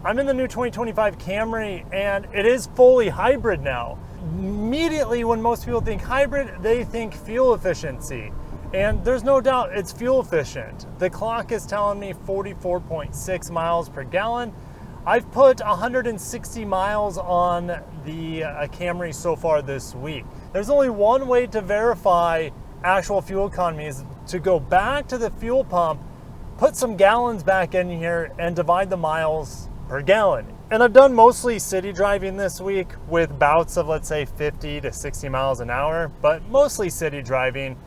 I'm in the new 2025 Camry, and it is fully hybrid now. Immediately when most people think hybrid, they think fuel efficiency. And there's no doubt it's fuel efficient. The clock is telling me 44.6 miles per gallon. I've put 160 miles on the Camry so far this week. There's only one way to verify actual fuel economy is to go back to the fuel pump, put some gallons back in here, and divide the miles per gallon. And I've done mostly city driving this week with bouts of, let's say, 50 to 60 miles an hour, but mostly city driving.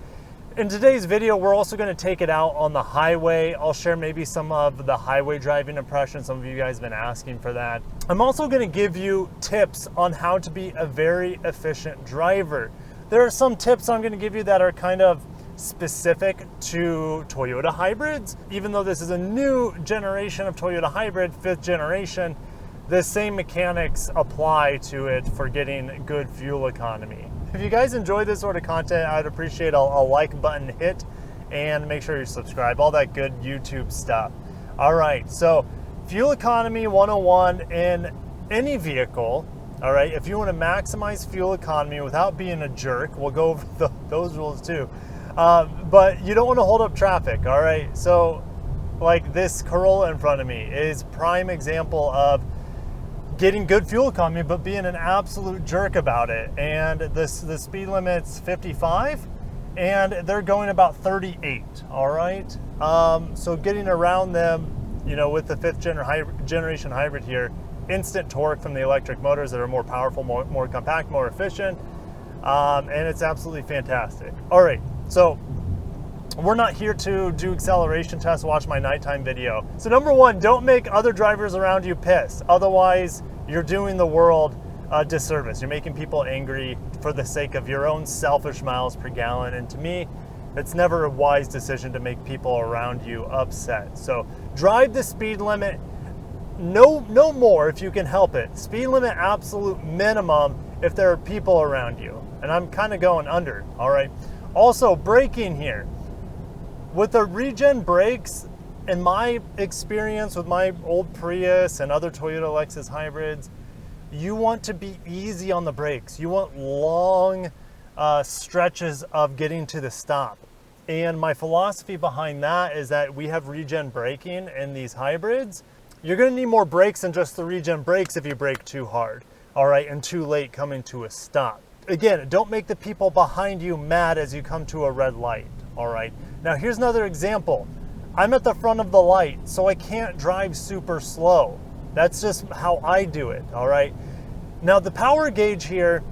In today's video, we're also going to take it out on the highway. I'll share maybe some of the highway driving impressions. Some of you guys have been asking for that. I'm also going to give you tips on how to be a very efficient driver. There are some tips I'm going to give you that are kind of specific to Toyota hybrids. Even though this is a new generation of Toyota hybrid, 5th generation, the same mechanics apply to it for getting good fuel economy. If you guys enjoy this sort of content, I'd appreciate a like button hit and make sure you subscribe, all that good YouTube stuff. All right, so fuel economy 101 in any vehicle. All right, if you want to maximize fuel economy without being a jerk, we'll go over those rules too. But you don't want to hold up traffic, all right? So like this Corolla in front of me is prime example of getting good fuel economy, but being an absolute jerk about it. And the speed limit's 55 and they're going about 38, all right? So getting around them, you know, with the 5th generation hybrid here, instant torque from the electric motors that are more powerful, more compact, more efficient, and it's absolutely fantastic. All right, so we're not here to do acceleration tests. Watch my nighttime video. So number one, don't make other drivers around you pissed. Otherwise, you're doing the world a disservice. You're making people angry for the sake of your own selfish miles per gallon. And to me, it's never a wise decision to make people around you upset. So drive the speed limit. No more if you can help it. Speed limit absolute minimum if there are people around you. And I'm kind of going under, all right? Also, braking here. With the Regen brakes, in my experience with my old Prius and other Toyota Lexus hybrids, you want to be easy on the brakes. You want long stretches of getting to the stop. And my philosophy behind that is that we have Regen braking in these hybrids. You're going to need more brakes than just the Regen brakes if you brake too hard, all right, and too late coming to a stop. Again, don't make the people behind you mad as you come to a red light, all right? Now here's another example. I'm at the front of the light, so I can't drive super slow. That's just how I do it, all right? Now the power gauge here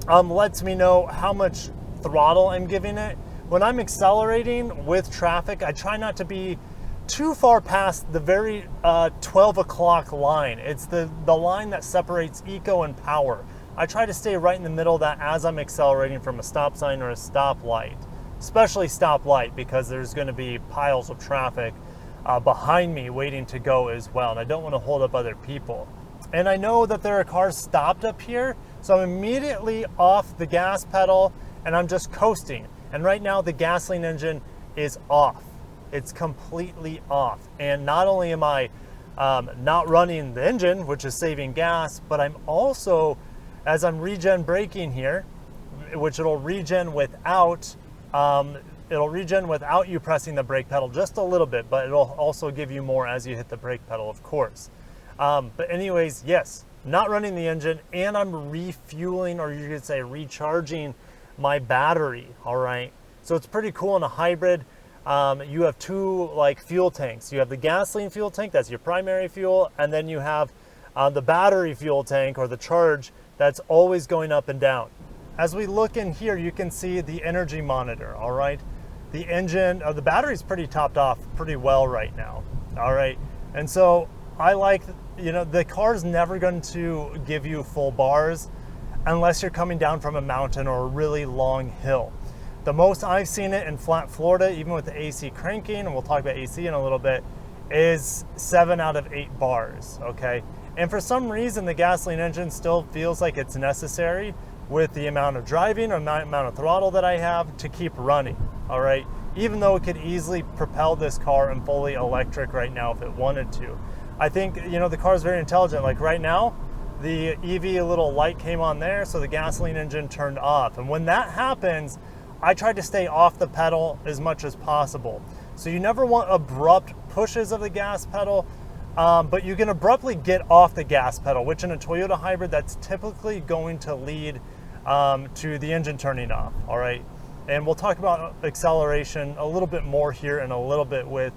lets me know how much throttle I'm giving it. When I'm accelerating with traffic, I try not to be too far past the very 12 o'clock line. It's the line that separates eco and power. I try to stay right in the middle of that as I'm accelerating from a stop sign or a stoplight. Especially stoplight, because there's going to be piles of traffic behind me waiting to go as well, and I don't want to hold up other people. And I know that there are cars stopped up here, so I'm immediately off the gas pedal and I'm just coasting. And right now the gasoline engine is off. It's completely off. And not only am I not running the engine, which is saving gas, but I'm also, as I'm regen braking here, which it'll regen without you pressing the brake pedal just a little bit, but it'll also give you more as you hit the brake pedal, of course. But anyways, yes, not running the engine, and I'm refueling, or you could say recharging my battery, all right? So it's pretty cool in a hybrid. You have two fuel tanks. You have the gasoline fuel tank, that's your primary fuel, and then you have the battery fuel tank, or the charge, that's always going up and down. As we look in here, you can see the energy monitor, all right? The engine, the battery's pretty topped off pretty well right now, all right? And so I like, the car's never going to give you full bars unless you're coming down from a mountain or a really long hill. The most I've seen it in flat Florida, even with the AC cranking, and we'll talk about AC in a little bit, is 7 out of 8 bars, okay? And for some reason, the gasoline engine still feels like it's necessary with the amount of driving or amount of throttle that I have to keep running, all right? Even though it could easily propel this car in fully electric right now if it wanted to. I think, you know, the car is very intelligent. Like right now, the EV little light came on there, so the gasoline engine turned off. And when that happens, I try to stay off the pedal as much as possible. So you never want abrupt pushes of the gas pedal, but you can abruptly get off the gas pedal, which in a Toyota Hybrid, that's typically going to lead to the engine turning off, all right? And we'll talk about acceleration a little bit more here in a little bit with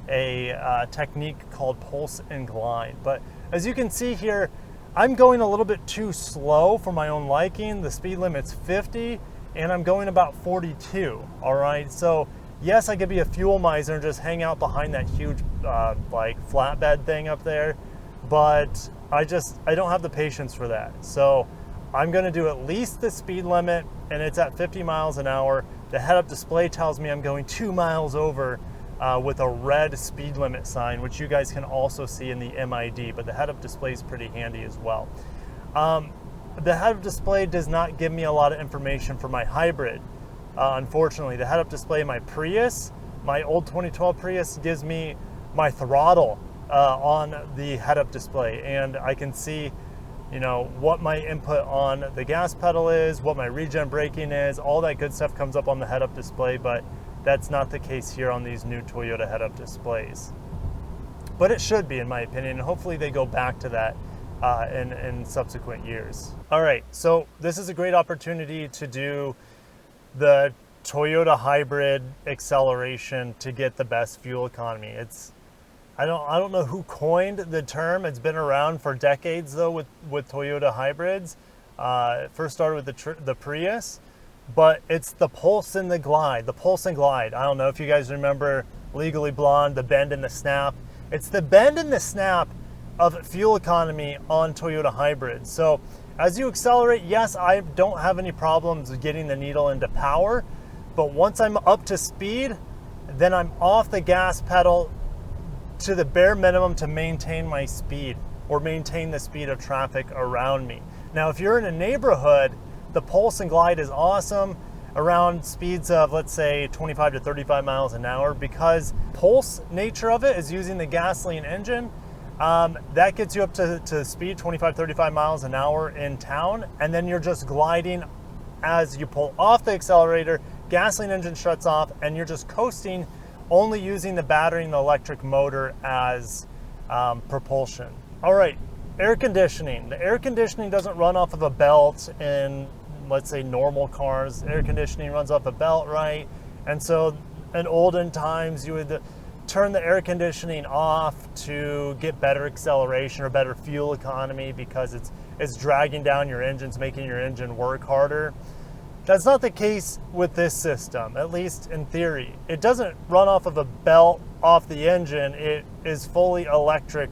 a technique called pulse and glide. But as you can see here, I'm going a little bit too slow for my own liking. The speed limit's 50 and I'm going about 42, all right? So yes, I could be a fuel miser and just hang out behind that huge like flatbed thing up there, but I don't have the patience for that. So I'm gonna do at least the speed limit, and it's at 50 miles an hour. The head-up display tells me I'm going 2 miles over with a red speed limit sign, which you guys can also see in the MID, but the head-up display is pretty handy as well. The head-up display does not give me a lot of information for my hybrid. Unfortunately, the head-up display in my Prius, my old 2012 Prius, gives me my throttle on the head-up display, and I can see, you know, what my input on the gas pedal is, what my regen braking is, all that good stuff comes up on the head-up display, but that's not the case here on these new Toyota head-up displays. But it should be, in my opinion, and hopefully they go back to that in subsequent years. All right, so this is a great opportunity to do the Toyota Hybrid acceleration to get the best fuel economy. I don't know who coined the term. It's been around for decades though with Toyota Hybrids. It first started with the Prius, but it's the pulse and the glide. The pulse and glide. I don't know if you guys remember Legally Blonde, the bend and the snap. It's the bend and the snap of fuel economy on Toyota Hybrids. So as you accelerate, yes, I don't have any problems getting the needle into power, but once I'm up to speed, then I'm off the gas pedal to the bare minimum to maintain my speed or maintain the speed of traffic around me. Now, if you're in a neighborhood, the pulse and glide is awesome around speeds of, let's say, 25 to 35 miles an hour, because pulse nature of it is using the gasoline engine. That gets you up to speed 25, 35 miles an hour in town, and then you're just gliding as you pull off the accelerator, gasoline engine shuts off, and you're just coasting, only using the battery and the electric motor as propulsion. All right, air conditioning. The air conditioning doesn't run off of a belt in, let's say, normal cars. Air conditioning runs off a belt, right? And so in olden times, you would turn the air conditioning off to get better acceleration or better fuel economy because it's dragging down your engines, making your engine work harder. That's not the case with this system, at least in theory. It doesn't run off of a belt off the engine. It is fully electric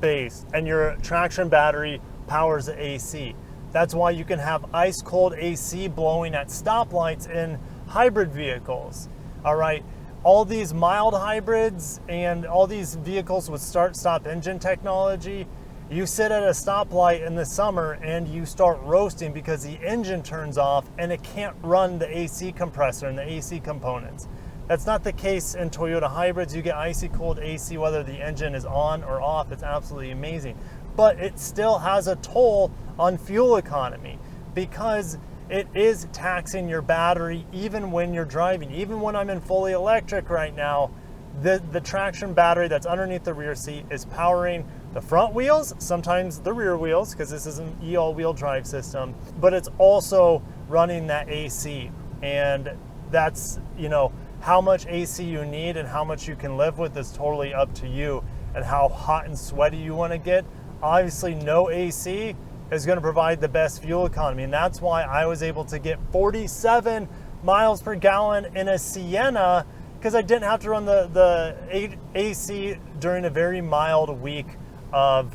based, and your traction battery powers the AC. That's why you can have ice cold AC blowing at stoplights in hybrid vehicles. All right. All these mild hybrids and all these vehicles with start-stop engine technology, you sit at a stoplight in the summer and you start roasting because the engine turns off and it can't run the AC compressor and the AC components. That's not the case in Toyota Hybrids. You get icy cold AC whether the engine is on or off. It's absolutely amazing. But it still has a toll on fuel economy because it is taxing your battery even when you're driving. Even when I'm in fully electric right now, the traction battery that's underneath the rear seat is powering the front wheels, sometimes the rear wheels, because this is an all-wheel drive system, but it's also running that AC. And that's, you know, how much AC you need and how much you can live with is totally up to you and how hot and sweaty you want to get. Obviously, no AC is going to provide the best fuel economy, and that's why I was able to get 47 miles per gallon in a Sienna, because I didn't have to run the AC during a very mild week of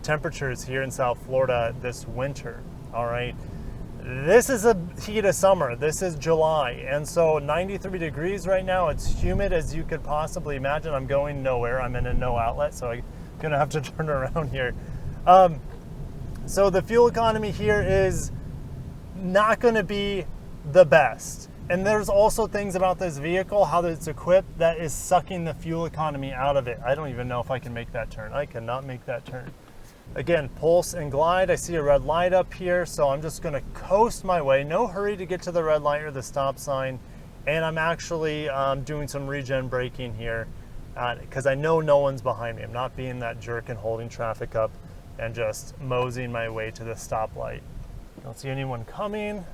temperatures here in South Florida this winter. All right, this is a heat of summer. This is July, and so 93 degrees right now. It's humid as you could possibly imagine. I'm going nowhere. I'm in a no outlet, so I'm gonna have to turn around here. So the fuel economy here is not going to be the best. And there's also things about this vehicle, how it's equipped, that is sucking the fuel economy out of it. I don't even know if I can make that turn. I cannot make that turn. Again, pulse and glide. I see a red light up here, so I'm just gonna coast my way. No hurry to get to the red light or the stop sign. And I'm actually doing some regen braking here because I know no one's behind me. I'm not being that jerk and holding traffic up and just moseying my way to the stoplight. Don't see anyone coming.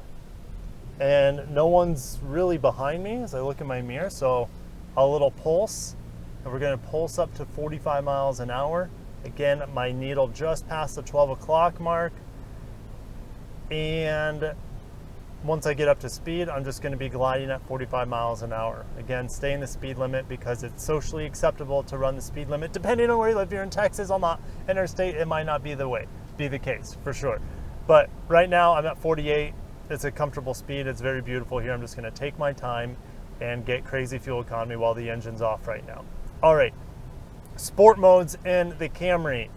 And no one's really behind me as I look in my mirror, so a little pulse, and we're gonna pulse up to 45 miles an hour. Again, my needle just passed the 12 o'clock mark, and once I get up to speed, I'm just gonna be gliding at 45 miles an hour. Again, stay in the speed limit because it's socially acceptable to run the speed limit. Depending on where you live, if you're in Texas on the interstate, it might not be the case, for sure. But right now, I'm at 48. It's a comfortable speed. It's very beautiful here. I'm just gonna take my time and get crazy fuel economy while the engine's off right now. All right, sport modes in the Camry.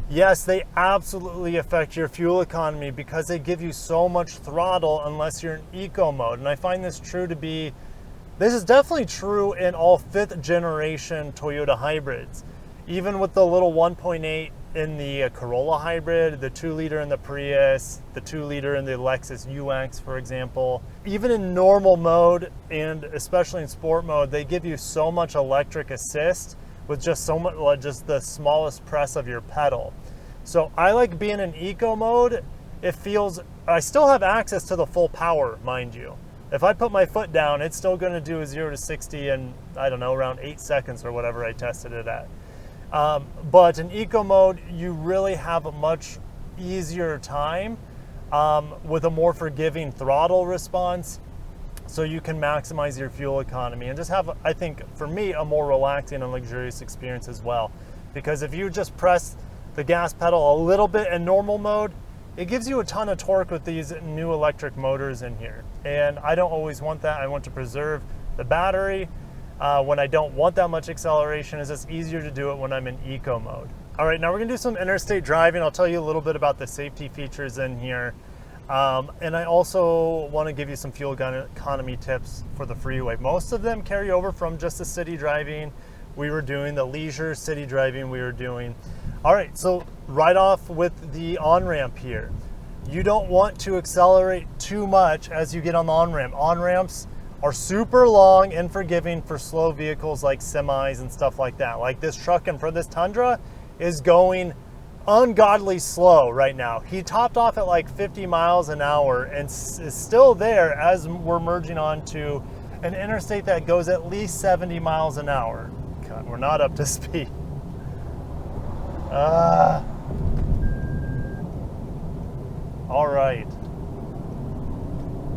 Yes, they absolutely affect your fuel economy because they give you so much throttle unless you're in eco mode. And I find this is definitely true in all 5th generation Toyota hybrids. Even with the little 1.8 in the Corolla hybrid, the 2-liter in the Prius, the 2-liter in the Lexus UX, for example. Even in normal mode, and especially in sport mode, they give you so much electric assist with just so much, just the smallest press of your pedal. So I like being in eco mode. I still have access to the full power, mind you. If I put my foot down, it's still gonna do a 0 to 60 in, I don't know, around 8 seconds or whatever I tested it at. But in eco mode, you really have a much easier time with a more forgiving throttle response, so you can maximize your fuel economy and just have, I think, for me, a more relaxing and luxurious experience as well. Because if you just press the gas pedal a little bit in normal mode, it gives you a ton of torque with these new electric motors in here. And I don't always want that. I want to preserve the battery. When I don't want that much acceleration, it's just easier to do it when I'm in eco mode. All right, now we're gonna do some interstate driving. I'll tell you a little bit about the safety features in here. And I also wanna give you some fuel economy tips for the freeway. Most of them carry over from just the city driving we were doing, the leisure city driving we were doing. All right, so right off with the on-ramp here. You don't want to accelerate too much as you get on the on-ramp. On-ramps are super long and forgiving for slow vehicles like semis and stuff like that. Like this truck in front of this Tundra is going ungodly slow right now. He topped off at like 50 miles an hour and is still there as we're merging onto an interstate that goes at least 70 miles an hour. God, we're not up to speed. All right.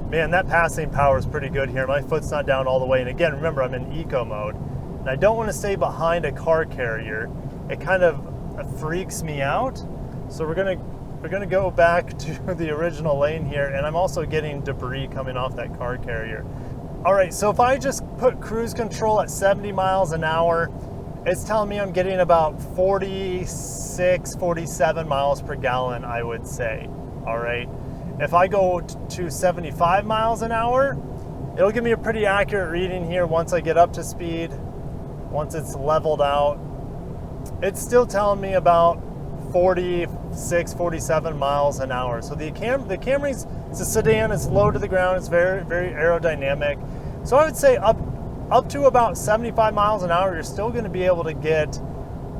Man, that passing power is pretty good here. My foot's not down all the way. And again, remember, I'm in eco mode. And I don't want to stay behind a car carrier. It kind of freaks me out. So we're gonna go back to the original lane here. And I'm also getting debris coming off that car carrier. All right, so if I just put cruise control at 70 miles an hour, it's telling me I'm getting about 46, 47 miles per gallon, I would say. All right. If I go to 75 miles an hour, it'll give me a pretty accurate reading here once I get up to speed, once it's leveled out. It's still telling me about 46, 47 miles an hour. So the Camry's, it's a sedan, it's low to the ground, it's very, very aerodynamic. So I would say up to about 75 miles an hour, you're still gonna be able to get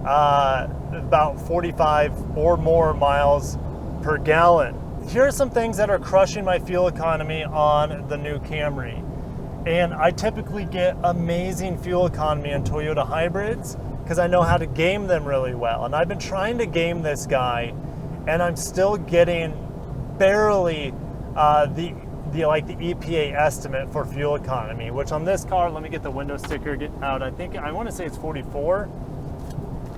about 45 or more miles per gallon. Here are some things that are crushing my fuel economy on the new Camry. And I typically get amazing fuel economy in Toyota hybrids because I know how to game them really well. And I've been trying to game this guy, and I'm still getting barely the EPA estimate for fuel economy, which on this car, let me get the window sticker out. I want to say it's 44.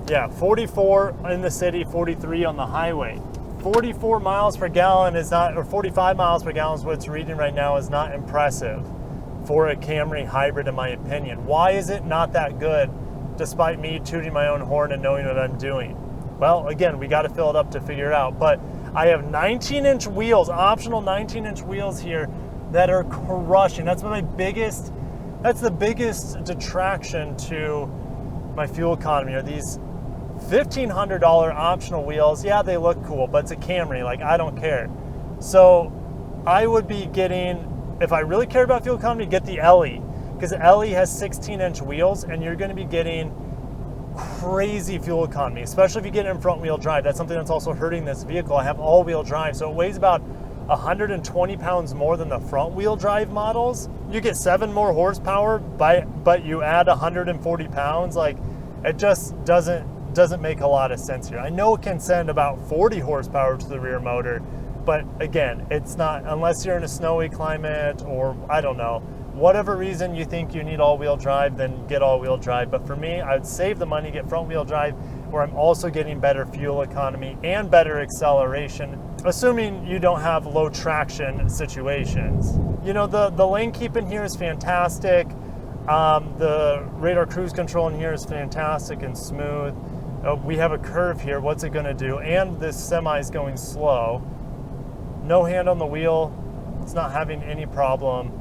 Yeah, 44 in the city, 43 on the highway. 44 miles per gallon is not, or 45 miles per gallon is what it's reading right now, is not impressive for a Camry hybrid in my opinion. Why is it not that good despite me tooting my own horn and knowing what I'm doing? Well, again, we got to fill it up to figure it out, but I have 19-inch wheels, optional 19-inch wheels here that are crushing. That's the biggest detraction to my fuel economy are these $1,500 optional wheels. Yeah, they look cool, but it's a Camry. Like, I don't care. So I would be getting, if I really care about fuel economy, get the LE, because the LE has 16-inch wheels, and you're going to be getting crazy fuel economy, especially if you get it in front wheel drive. That's something that's also hurting this vehicle. I have all-wheel drive, so it weighs about 120 pounds more than the front wheel drive models. You get 7 more horsepower, but you add 140 pounds. Like, it just doesn't make a lot of sense here. I know it can send about 40 horsepower to the rear motor, but again, it's not, unless you're in a snowy climate or I don't know, whatever reason you think you need all-wheel drive, then get all-wheel drive. But for me, I would save the money, get front-wheel drive, where I'm also getting better fuel economy and better acceleration, assuming you don't have low traction situations. You know, the lane keep in here is fantastic. The radar cruise control in here is fantastic and smooth. We have a curve here. What's it going to do? And this semi is going slow. No hand on the wheel. It's not having any problem.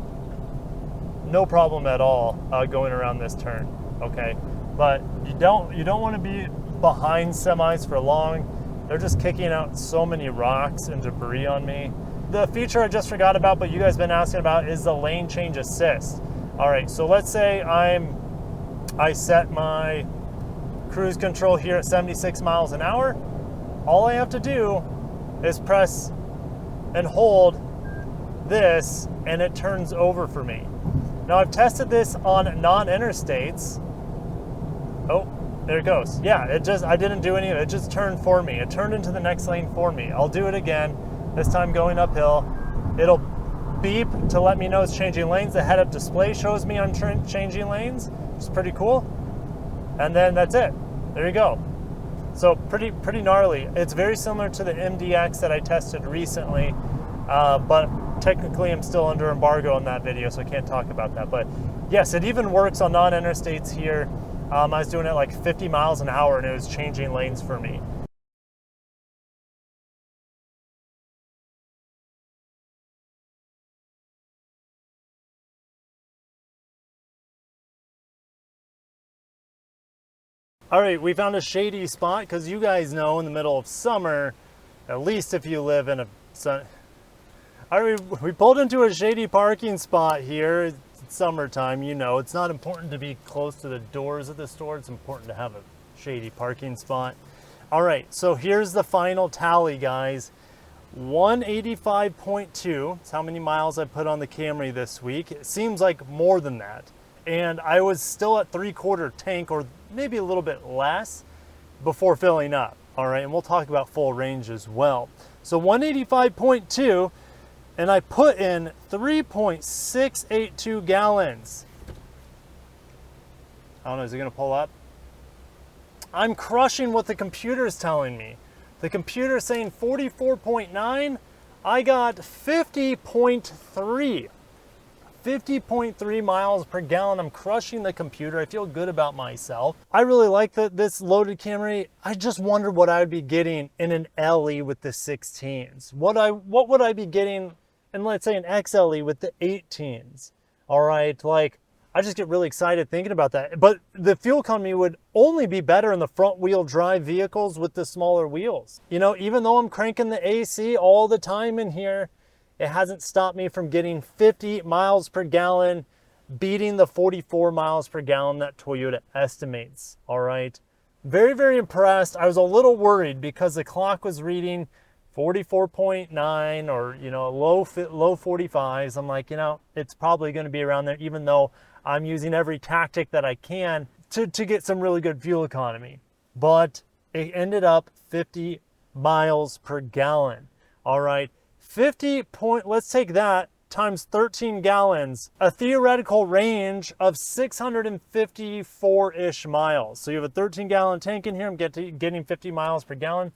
No problem at all going around this turn. Okay, but you don't want to be behind semis for long. They're just kicking out so many rocks and debris on me. The feature I just forgot about, but you guys have been asking about, is the lane change assist. All right, so let's say I set my cruise control here at 76 miles an hour. All I have to do is press and hold this, and it turns over for me. Now, I've tested this on non-interstates. Oh, there it goes. Yeah, I didn't do any of it. It just turned for me. It turned into the next lane for me. I'll do it again, this time going uphill. It'll beep to let me know it's changing lanes. The head-up display shows me I'm changing lanes, which is pretty cool. And then that's it. There you go. So pretty gnarly. It's very similar to the MDX that I tested recently, but technically I'm still under embargo on that video, so I can't talk about that. But yes, it even works on non-interstates here. I was doing it like 50 miles an hour, and it was changing lanes for me. All right, we found a shady spot, because you guys know in the middle of summer, at least if you live in a sun. All right, we pulled into a shady parking spot here. It's summertime, you know. It's not important to be close to the doors of the store. It's important to have a shady parking spot. All right, so here's the final tally, guys. 185.2. That's how many miles I put on the Camry this week. It seems like more than that. And I was still at 3/4 tank, or maybe a little bit less, before filling up. All right, and we'll talk about full range as well. So 185.2, and I put in 3.682 gallons. I don't know, is it gonna pull up? I'm crushing what the computer is telling me. The computer is saying 44.9, I got 50.3. 50.3 miles per gallon. I'm crushing the computer. I feel good about myself. I really like this loaded Camry. I just wondered what I would be getting in an LE with the 16s. What would I be getting in, let's say, an XLE with the 18s? All right, like, I just get really excited thinking about that. But the fuel economy would only be better in the front wheel drive vehicles with the smaller wheels. You know, even though I'm cranking the AC all the time in here, it hasn't stopped me from getting 50 miles per gallon, beating the 44 miles per gallon that Toyota estimates. All right. Very, very impressed. I was a little worried because the clock was reading 44.9 or, you know, low 45s. I'm like, you know, it's probably going to be around there, even though I'm using every tactic that I can to get some really good fuel economy. But it ended up 50 miles per gallon. All right. let's take that times 13 gallons, a theoretical range of 654-ish miles. So you have a 13-gallon tank in here. I'm getting 50 miles per gallon.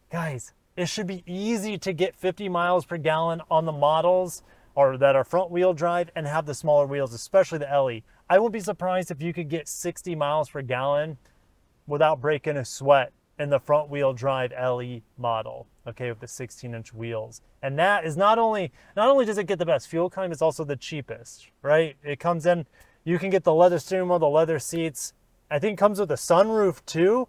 Guys, it should be easy to get 50 miles per gallon on the models or that are front wheel drive and have the smaller wheels, especially the LE. I won't be surprised if you could get 60 miles per gallon without breaking a sweat in the front wheel drive LE model, okay, with the 16-inch wheels. And that is not only does it get the best fuel economy, it's also the cheapest, right? It comes in, you can get the leather steering wheel, the leather seats. I think it comes with a sunroof too,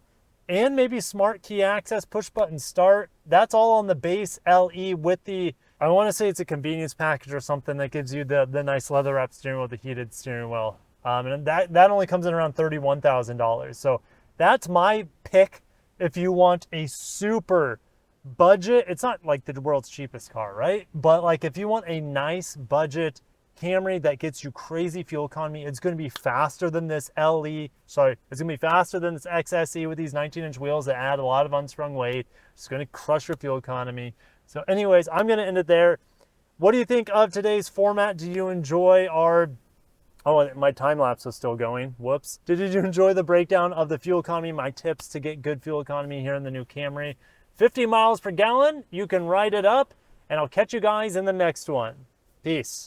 and maybe smart key access, push button start. That's all on the base LE with the, I want to say it's a convenience package or something that gives you the nice leather wrapped steering wheel, the heated steering wheel. And that only comes in around $31,000. So that's my pick if you want a super budget. It's not like the world's cheapest car, right? But like if you want a nice budget Camry that gets you crazy fuel economy, it's going to be faster than this LE. Sorry, it's going to be faster than this XSE with these 19-inch wheels that add a lot of unsprung weight. It's going to crush your fuel economy. So anyways, I'm going to end it there. What do you think of today's format? Do you enjoy our... Oh, my time lapse is still going. Whoops. Did you enjoy the breakdown of the fuel economy, my tips to get good fuel economy here in the new Camry? 50 miles per gallon, you can ride it up, and I'll catch you guys in the next one. Peace.